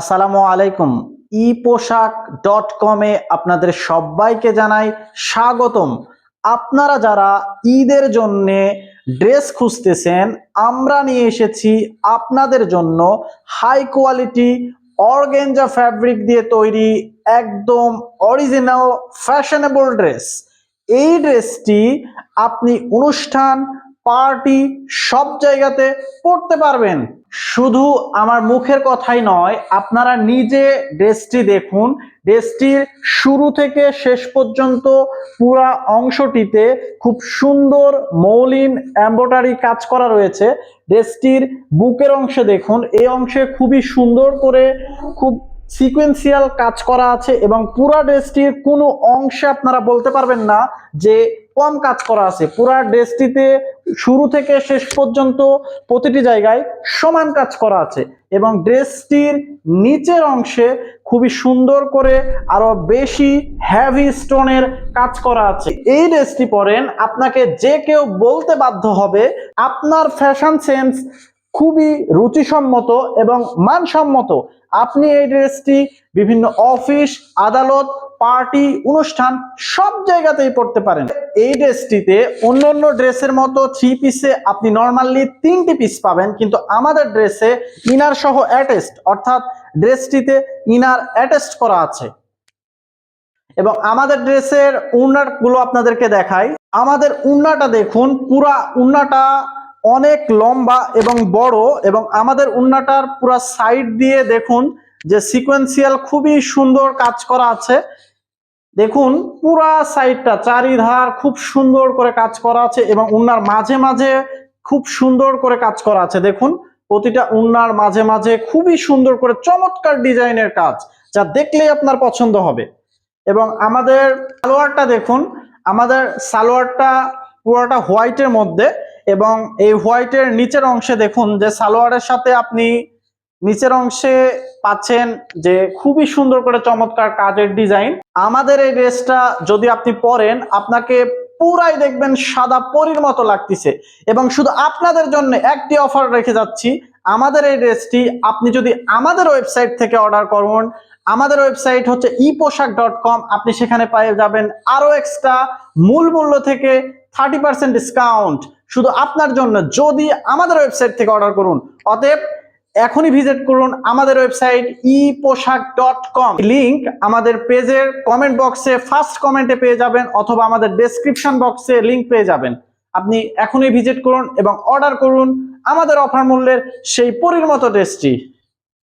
আসসালামু আলাইকুম। eposhak.com এ আপনাদের সবাইকে জানাই স্বাগতম। আপনারা যারা ঈদের জন্য ড্রেস খুঁজতেছেন, আমরা নিয়ে এসেছি আপনাদের জন্য হাই কোয়ালিটি অর্গানজা ফ্যাব্রিক দিয়ে তৈরি একদম অরিজিনাল ফ্যাশনেবল ড্রেস। এই ড্রেসটি আপনি অনুষ্ঠান, পার্টি সব জায়গাতে পরতে পারবেন। শুধু আমার মুখের কথাই নয়, আপনারা নিজে ড্রেসটি দেখুন। ড্রেসটির শুরু থেকে শেষ পর্যন্ত পুরা অংশটিতে খুব সুন্দর মৌলিন এমব্রয়ডারি কাজ করা রয়েছে। ড্রেসটির বুকের অংশে দেখুন, এই অংশে খুবই সুন্দর করে খুব সিকোয়েন্সিয়াল কাজ করা আছে এবং পুরা ড্রেসটির কোনো অংশে আপনারা বলতে পারবেন না যে কম কাজ করা আছে। পুরা ড্রেসটিতে শুরু থেকে শেষ পর্যন্ত প্রতিটি জায়গায় সমান কাজ করা আছে এবং ড্রেসটির নিচের অংশে খুবই সুন্দর করে আরো বেশি হেভি স্টোনের কাজ করা আছে। এই ড্রেসটি পরেন আপনাকে যে কেউ বলতে বাধ্য হবে আপনার ফ্যাশন সেন্স খুবই রুচিসম্মত এবং মানসম্মত। আপনি এই ড্রেসটি বিভিন্ন অফিস, আদালত, পার্টি, অনুষ্ঠান সব জায়গাতেই পড়তে পারেন। এই ড্রেসটিতে অন্যান্য ড্রেসের মতো 3 পিসে আপনি নরমালি 3টি পিস পাবেন, কিন্তু আমাদের ড্রেসে ইনার সহ অ্যাটাচড, অর্থাৎ ড্রেসটিতে ইনার অ্যাটাচড করা আছে। এবং আমাদের ড্রেসের উন্নাট গুলো আপনাদেরকে দেখাই। আমাদের উন্নাটা দেখুন, পুরা উন্নাটা অনেক লম্বা এবং বড় এবং আমাদের উন্নাটার পুরা সাইড দিয়ে দেখুন যে সিকোয়েন্সিয়াল খুবই সুন্দর কাজ করা আছে। দেখুন পুরা সাইডটা চারিধার খুব সুন্দর করে কাজ করা আছে এবং উন্নার মাঝে মাঝে খুব সুন্দর করে কাজ করা আছে। দেখুন প্রতিটা উন্নার মাঝে মাঝে খুবই সুন্দর করে চমৎকার ডিজাইনের কাজ, যা দেখলেই আপনার পছন্দ হবে। এবং আমাদের সালোয়ারটা দেখুন, আমাদের সালোয়ারটা পুরোটা হোয়াইটের মধ্যে এবং এই হোয়াইটের নিচের অংশে দেখুন যে সালোয়ারের সাথে আপনি নিচের অংশে পাচ্ছেন যে খুবই সুন্দর করে চমৎকার কাজের ডিজাইন। আমাদের এই ড্রেসটা যদি আপনি পরেন আপনাকে পুরাই দেখবেন সাদা পরীর মতো লাগতেছে। এবং শুধু আপনাদের জন্য একটি অফার রেখে যাচ্ছি, আমাদের এই ড্রেসটি আপনি যদি আমাদের ওয়েবসাইট থেকে অর্ডার করুন, আমাদের ওয়েবসাইট হচ্ছে eposhak.com, আপনি সেখানে পেয়ে যাবেন আরো এক্সট্রা মূল মূল্য থেকে 30% ডিসকাউন্ট শুধু আপনার জন্য যদি আমাদের ওয়েবসাইট থেকে অর্ডার করুন। অতএব এখনই ভিজিট করুন আমাদের ওয়েবসাইট eposhak.com। লিংক আমাদের পেজের কমেন্ট বক্সে ফার্স্ট কমেন্টে পেয়ে যাবেন অথবা আমাদের ডেসক্রিপশন বক্সে লিংক পেয়ে যাবেন। আপনি এখনই ভিজিট করুন এবং অর্ডার করুন আমাদের অফার মূল্যের সেই পরীর মতো ড্রেসটি।